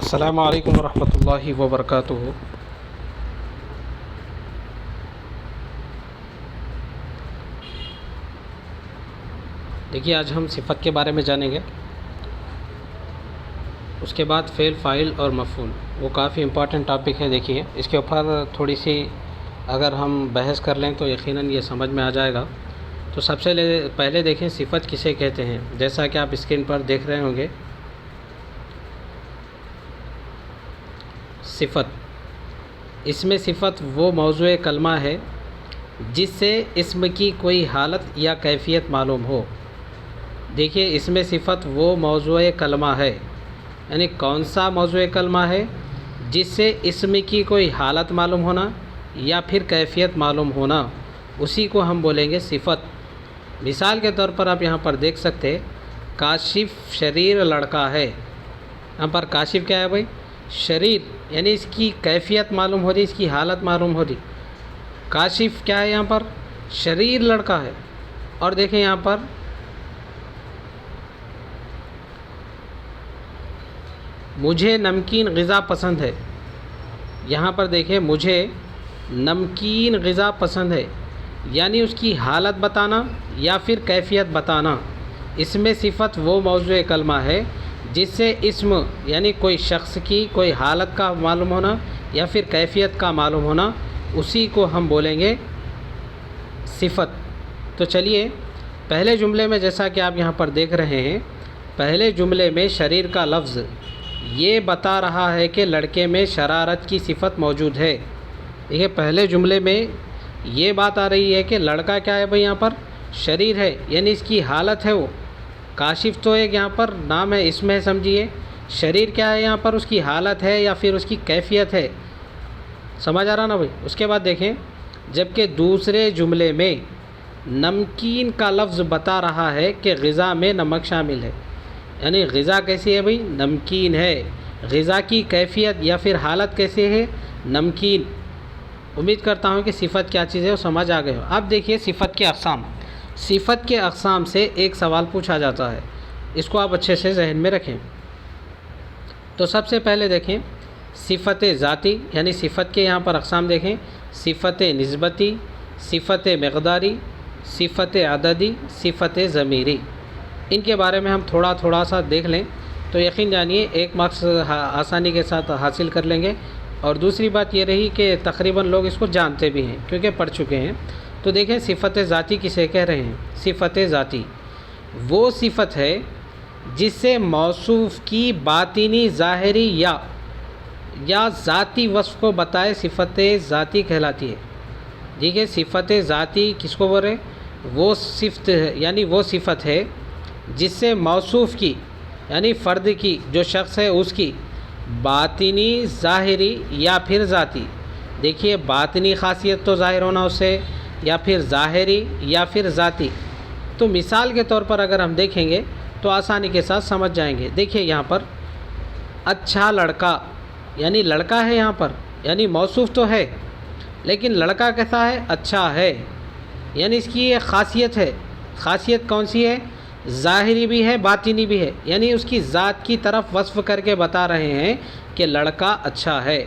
السلام علیکم ورحمۃ اللہ وبرکاتہ۔ دیکھیے آج ہم صفت کے بارے میں جانیں گے، اس کے بعد فعل، فاعل اور مفعول، وہ کافی امپورٹنٹ ٹاپک ہے۔ دیکھیے اس کے اوپر تھوڑی سی اگر ہم بحث کر لیں تو یقیناً یہ سمجھ میں آ جائے گا۔ تو سب سے پہلے دیکھیں صفت کسے کہتے ہیں۔ جیسا کہ آپ اسکرین پر دیکھ رہے ہوں گے، صفت، اس میں صفت وہ موضوع کلمہ ہے جس سے اسم کی کوئی حالت یا کیفیت معلوم ہو۔ دیکھیے اس میں صفت وہ موضوع کلمہ ہے، یعنی کون سا موضوع کلمہ ہے جس سے اسم کی کوئی حالت معلوم ہونا یا پھر کیفیت معلوم ہونا، اسی کو ہم بولیں گے صفت۔ مثال کے طور پر آپ یہاں پر دیکھ سکتے ہیں، کاشف شریر لڑکا ہے۔ یہاں پر کاشف کیا ہے بھائی؟ شریر، یعنی اس کی کیفیت معلوم ہو رہی، اس کی حالت معلوم ہو رہی۔ کاشف کیا ہے؟ یہاں پر شریر لڑکا ہے۔ اور دیکھیں یہاں پر مجھے نمکین غذا پسند ہے۔ یہاں پر دیکھیں مجھے نمکین غذا پسند ہے، یعنی اس کی حالت بتانا یا پھر کیفیت بتانا۔ اس میں صفت وہ موضوع کلمہ ہے جس سے اسم، یعنی کوئی شخص کی کوئی حالت کا معلوم ہونا یا پھر کیفیت کا معلوم ہونا، اسی کو ہم بولیں گے صفت۔ تو چلیے پہلے جملے میں، جیسا کہ آپ یہاں پر دیکھ رہے ہیں، پہلے جملے میں شریر کا لفظ یہ بتا رہا ہے کہ لڑکے میں شرارت کی صفت موجود ہے۔ دیکھیے پہلے جملے میں یہ بات آ رہی ہے کہ لڑکا کیا ہے بھائی؟ یہاں پر شریر ہے، یعنی اس کی حالت ہے وہ۔ کاشف تو ایک یہاں پر نام ہے، اسم ہے، سمجھیے۔ شریر کیا ہے یہاں پر؟ اس کی حالت ہے یا پھر اس کی کیفیت ہے۔ سمجھ آ رہا نا بھائی؟ اس کے بعد دیکھیں، جبکہ دوسرے جملے میں نمکین کا لفظ بتا رہا ہے کہ غذا میں نمک شامل ہے، یعنی غذا کیسی ہے بھائی؟ نمکین ہے۔ غذا کی کیفیت یا پھر حالت کیسی ہے؟ نمکین۔ امید کرتا ہوں کہ صفت کیا چیز ہے وہ سمجھ آ گئے ہو۔ اب دیکھیے صفت کے اقسام۔ صفت کے اقسام سے ایک سوال پوچھا جاتا ہے، اس کو آپ اچھے سے ذہن میں رکھیں۔ تو سب سے پہلے دیکھیں صفت ذاتی، یعنی صفت کے یہاں پر اقسام دیکھیں، صفت نسبتی، صفت مقداری، صفت عددی، صفت ضمیری۔ ان کے بارے میں ہم تھوڑا سا دیکھ لیں تو یقین جانیے ایک مارکس آسانی کے ساتھ حاصل کر لیں گے۔ اور دوسری بات یہ رہی کہ تقریباً لوگ اس کو جانتے بھی ہیں کیونکہ پڑھ چکے ہیں۔ تو دیکھیں صفت ذاتی کسے کہہ رہے ہیں؟ صفت ذاتی وہ صفت ہے جس سے موصوف کی باطنی، ظاہری یا ذاتی وصف کو بتائے، صفت ذاتی کہلاتی ہے۔ دیکھیے صفت ذاتی کس کو بول رہے؟ وہ صفت ہے، یعنی وہ صفت ہے جس سے موصوف کی، یعنی فرد کی، جو شخص ہے اس کی باطنی، ظاہری یا پھر ذاتی۔ دیکھیے باطنی خاصیت تو ظاہر ہونا اس سے، یا پھر ظاہری یا پھر ذاتی۔ تو مثال کے طور پر اگر ہم دیکھیں گے تو آسانی کے ساتھ سمجھ جائیں گے۔ دیکھیے یہاں پر اچھا لڑکا، یعنی لڑکا ہے یہاں پر، یعنی موصوف تو ہے لیکن لڑکا کیسا ہے؟ اچھا ہے، یعنی اس کی ایک خاصیت ہے۔ خاصیت کون سی ہے؟ ظاہری بھی ہے، باطنی بھی ہے، یعنی اس کی ذات کی طرف وصف کر کے بتا رہے ہیں کہ لڑکا اچھا ہے،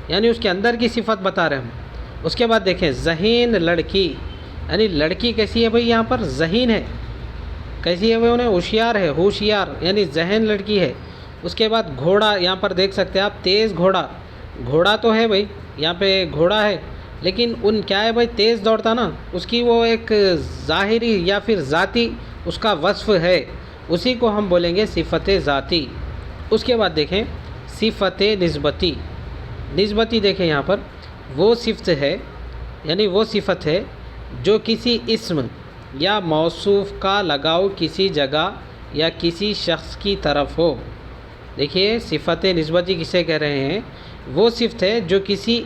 یعنی اس کے اندر کی صفت بتا رہے ہیں۔ اس کے بعد دیکھیں ذہین لڑکی، یعنی لڑکی کیسی ہے بھئی؟ یہاں پر ذہین ہے۔ کیسی ہے بھئی؟ انہیں ہوشیار ہے، ہوشیار، یعنی ذہین لڑکی ہے۔ اس کے بعد گھوڑا، یہاں پر دیکھ سکتے ہیں آپ، تیز گھوڑا۔ گھوڑا تو ہے بھئی، یہاں پہ گھوڑا ہے لیکن ان کیا ہے بھئی؟ تیز دوڑتا نا، اس کی وہ ایک ظاہری یا پھر ذاتی اس کا وصف ہے، اسی کو ہم بولیں گے صفت ذاتی۔ اس کے بعد دیکھیں صفت نسبتی۔ نسبتی دیکھیں یہاں پر وہ صفت ہے، یعنی وہ صفت ہے جو کسی اسم یا موصوف کا لگاؤ کسی جگہ یا کسی شخص کی طرف ہو۔ دیکھیے صفت نسبتی کسے کہہ رہے ہیں؟ وہ صفت ہے جو کسی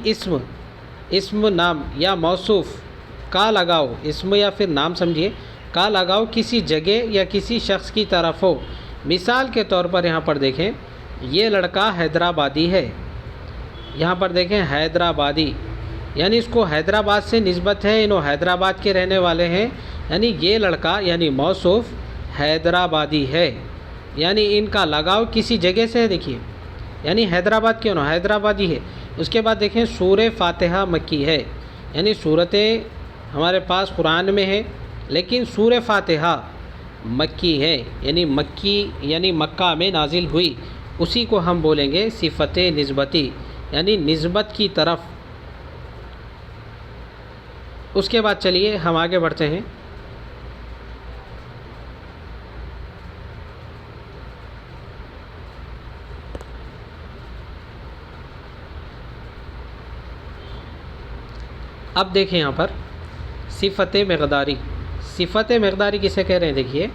اسم، نام یا موصوف کا لگاؤ، اسم یا پھر نام سمجھیے، کا لگاؤ کسی جگہ یا کسی شخص کی طرف ہو۔ مثال کے طور پر یہاں پر دیکھیں یہ لڑکا حیدرآبادی ہے۔ یہاں پر دیکھیں حیدرآبادی، یعنی اس کو حیدرآباد سے نسبت ہے، انہوں حیدرآباد کے رہنے والے ہیں، یعنی یہ لڑکا یعنی موصوف حیدرآبادی ہے، یعنی ان کا لگاؤ کسی جگہ سے ہے۔ دیکھیے یعنی حیدرآباد کیوں نہ، حیدرآبادی ہے۔ اس کے بعد دیکھیں سورہ فاتحہ مکی ہے، یعنی صورتیں ہمارے پاس قرآن میں ہے لیکن سورہ فاتحہ مکی ہے، یعنی مکی یعنی مکہ میں نازل ہوئی، اسی کو ہم بولیں گے صفت نسبتی، یعنی نسبت کی طرف۔ اس کے بعد چلیے ہم آگے بڑھتے ہیں۔ اب دیکھیں یہاں پر صفت مقداری۔ صفت مقداری کسے کہہ رہے ہیں؟ دیکھیے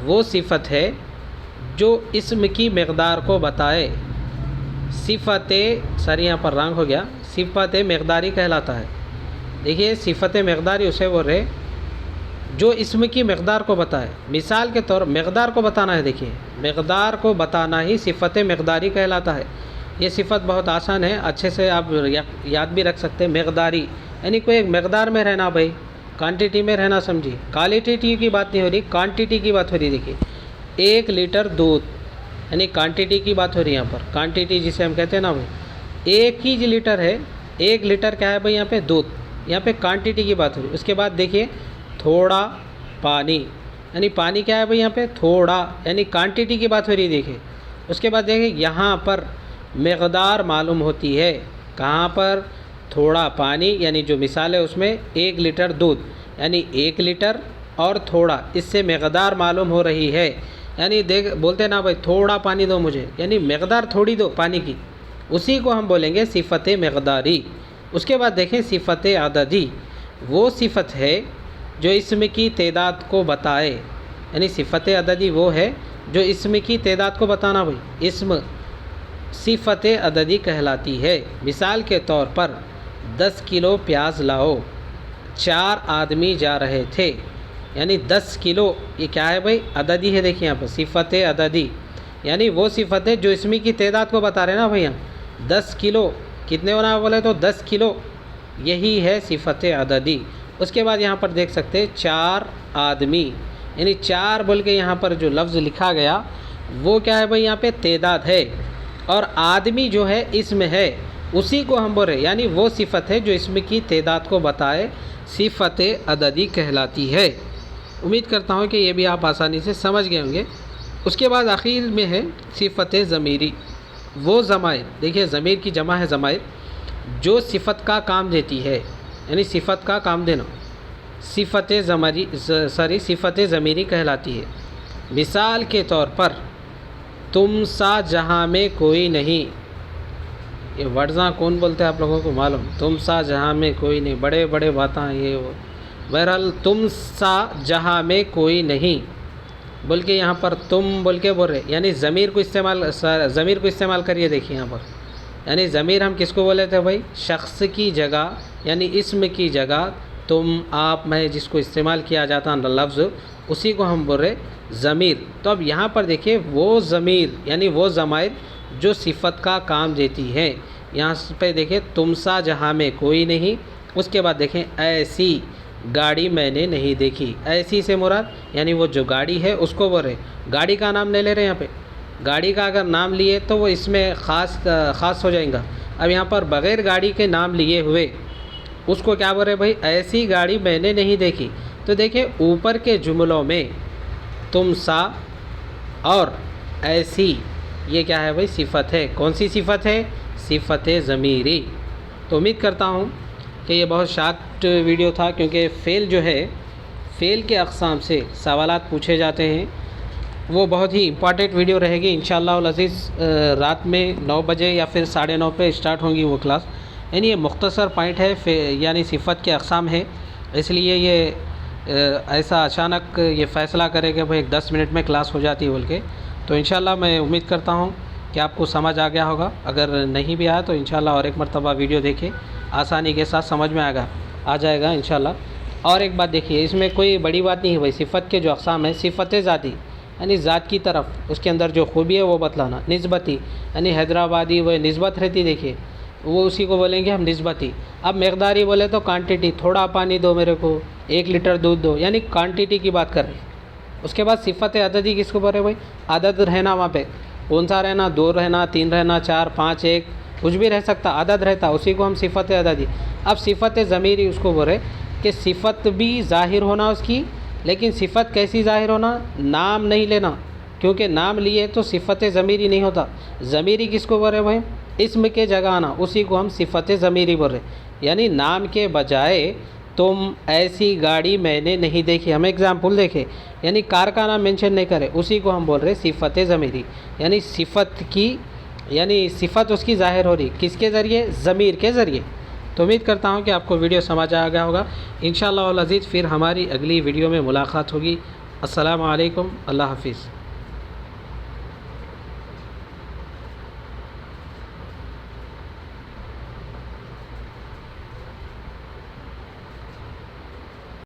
وہ صفت ہے جو اسم کی مقدار کو بتائے۔ صفت سر یہاں پر رنگ ہو گیا، صفت مقداری کہلاتا ہے۔ دیکھیے صفت مقداری اسے بول رہے جو اسم کی مقدار کو بتائے۔ مثال کے طور مقدار کو بتانا ہے، دیکھیے مقدار کو بتانا ہی صفت مقداری کہلاتا ہے۔ یہ صفت بہت آسان ہے، اچھے سے آپ یاد بھی رکھ سکتے ہیں۔ مقداری یعنی کوئی ایک مقدار میں رہنا، بھائی کوانٹٹی میں رہنا، سمجھیے کوالٹی کی بات نہیں ہو رہی، کوانٹٹی کی بات ہو رہی۔ دیکھیے 1 لیٹر دودھ یعنی کوانٹٹی کی بات ہو رہی ہے یہاں پر، کوانٹٹی جسے ہم کہتے ہیں نا بھائی، 1 ہی لیٹر ہے، 1 لیٹر کیا ہے بھائی یہاں پہ دودھ، یہاں پہ کوانٹٹی کی بات ہو رہی ہے۔ اس کے بعد دیکھیے تھوڑا پانی، یعنی پانی کیا ہے بھائی یہاں پہ تھوڑا، یعنی کوانٹٹی کی بات ہو رہی ہے۔ دیکھیے اس کے بعد دیکھیے یہاں پر مقدار معلوم ہوتی ہے، کہاں پر؟ تھوڑا پانی، یعنی جو مثال ہے اس میں 1 لیٹر دودھ، یعنی 1 لیٹر اور تھوڑا، اس سے مقدار معلوم ہو رہی ہے۔ یعنی بولتے نا بھائی تھوڑا پانی دو مجھے، یعنی مقدار تھوڑی دو پانی کی، اسی کو ہم بولیں گے صفت مقداری۔ اس کے بعد دیکھیں صفت عددی، وہ صفت ہے جو اسم کی تعداد کو بتائے، یعنی صفت عددی وہ ہے جو اسم کی تعداد کو بتانا، بھائی اسم صفت عددی کہلاتی ہے۔ مثال کے طور پر 10 کلو پیاز لاؤ، 4 آدمی جا رہے تھے، یعنی 10 کلو یہ کیا ہے بھائی؟ عددی ہے۔ دیکھیں یہاں پر صفت عددی، یعنی وہ صفت ہے جو اسمی کی تعداد کو بتا رہے ہیں نا بھائی، یہاں 10 کلو کتنے ہونا بولے تو 10 کلو، یہی ہے صفت عددی۔ اس کے بعد یہاں پر دیکھ سکتے 4 آدمی، یعنی 4 بول کے یہاں پر جو لفظ لکھا گیا وہ کیا ہے بھائی یہاں پہ تعداد ہے، اور آدمی جو ہے اسم ہے، اسی کو ہم بول رہے ہیں، یعنی وہ صفت ہے جو اسم کی تعداد کو بتائے، صفت عددی کہلاتی ہے۔ امید کرتا ہوں کہ یہ بھی آپ آسانی سے سمجھ گئے ہوں گے۔ اس کے بعد آخر میں ہے صفت ضمیری، وہ ضمائر، دیکھیے ضمیر کی جمع ہے ضمائر، جو صفت کا کام دیتی ہے، یعنی صفت کا کام دینا، صفت ضمیری کہلاتی ہے۔ مثال کے طور پر تم سا جہاں میں کوئی نہیں، یہ ورڈزاں کون بولتے ہیں آپ لوگوں کو معلوم؟ تم سا جہاں میں کوئی نہیں، بڑے بڑے باتیں یہ وہ، بہرحال تم سا جہاں میں کوئی نہیں بول کے یہاں پر تم بول کے بول رہے، یعنی ضمیر کو استعمال کریے۔ دیکھیے یہاں پر یعنی ضمیر ہم کس کو بولے تھے بھائی؟ شخص کی جگہ، یعنی اسم کی جگہ تم آپ میں جس کو استعمال کیا جاتا ہے لفظ، اسی کو ہم بول رہے ضمیر۔ تو اب یہاں پر دیکھیے وہ ضمیر یعنی وہ ضمائر جو صفت کا کام دیتی ہے۔ یہاں پہ دیکھیں تم سا جہاں میں کوئی نہیں، اس کے بعد دیکھیں ایسی گاڑی میں نے نہیں دیکھی، ایسی سے مراد یعنی وہ جو گاڑی ہے اس کو بول رہے، گاڑی کا نام لے لے رہے ہیں یہاں پہ، گاڑی کا اگر نام لیے تو وہ اس میں خاص ہو جائیں گا۔ اب یہاں پر بغیر گاڑی کے نام لیے ہوئے اس کو کیا بول رہے بھائی؟ ایسی گاڑی میں نے نہیں دیکھی۔ تو دیکھیں اوپر کے جملوں میں تم سا اور ایسی یہ کیا ہے بھائی؟ صفت ہے۔ کون سی صفت ہے؟ صفت ضمیری۔ تو امید کرتا ہوں کہ یہ بہت شارٹ ویڈیو تھا، کیونکہ فعل جو ہے فعل کے اقسام سے سوالات پوچھے جاتے ہیں، وہ بہت ہی امپارٹنٹ ویڈیو رہے گی انشاءاللہ العزیز۔ رات میں 9 بجے یا پھر 9:30 پہ اسٹارٹ ہوں گی وہ کلاس، یعنی یہ مختصر پوائنٹ ہے، یعنی صفت کے اقسام ہے، اس لیے یہ ایسا اچانک یہ فیصلہ کرے کہ بھائی 10 منٹ میں کلاس ہو جاتی ہے بول کے۔ تو انشاءاللہ میں امید کرتا ہوں کہ آپ کو سمجھ آ گیا ہوگا، اگر نہیں بھی آیا تو انشاءاللہ اور ایک مرتبہ ویڈیو دیکھیں، آسانی کے ساتھ سمجھ میں آ جائے گا انشاءاللہ۔ اور ایک بات دیکھیے، اس میں کوئی بڑی بات نہیں ہے بھائی، صفت کے جو اقسام ہیں، صفت ذاتی یعنی ذات کی طرف اس کے اندر جو خوبی ہے وہ بتلانا، نسبتی یعنی حیدرآبادی وہ نسبت رہتی، دیکھیے وہ اسی کو بولیں گے ہم نسبتی۔ اب مقداری بولے تو کوانٹٹی، تھوڑا پانی دو میرے کو، 1 لیٹر دودھ دو، یعنی کوانٹٹی کی بات کر رہے ہیں۔ اس کے بعد صفت عددی کس کو بول رہے بھائی؟ عدد رہنا وہاں پہ، کون سا رہنا، 2 رہنا، 3 رہنا، 4، 5، 1، کچھ بھی رہ سکتا، عدد رہتا، اسی کو ہم صفت عددی۔ اب صفت ضمیری اس کو بول رہے کہ صفت بھی ظاہر ہونا اس کی، لیکن صفت کیسی ظاہر ہونا؟ نام نہیں لینا، کیونکہ نام لیے تو صفت ضمیری نہیں ہوتا۔ ضمیری کس کو بول رہے بھائی؟ اسم کے جگہ آنا، اسی کو ہم صفت ضمیری بول رہے، یعنی نام کے بجائے تم ایسی گاڑی میں نے نہیں دیکھی، ہم ایگزامپل دیکھے، یعنی کار کا نام مینشن نہیں کرے، اسی کو ہم بول رہے صفت ضمیری، یعنی صفت کی، یعنی صفت اس کی ظاہر ہو رہی کس کے ذریعے؟ ضمیر کے ذریعے۔ تو امید کرتا ہوں کہ آپ کو ویڈیو سمجھ آ گیا ہوگا۔ انشاءاللہ العزیز پھر ہماری اگلی ویڈیو میں ملاقات ہوگی۔ السلام علیکم، اللہ حافظ۔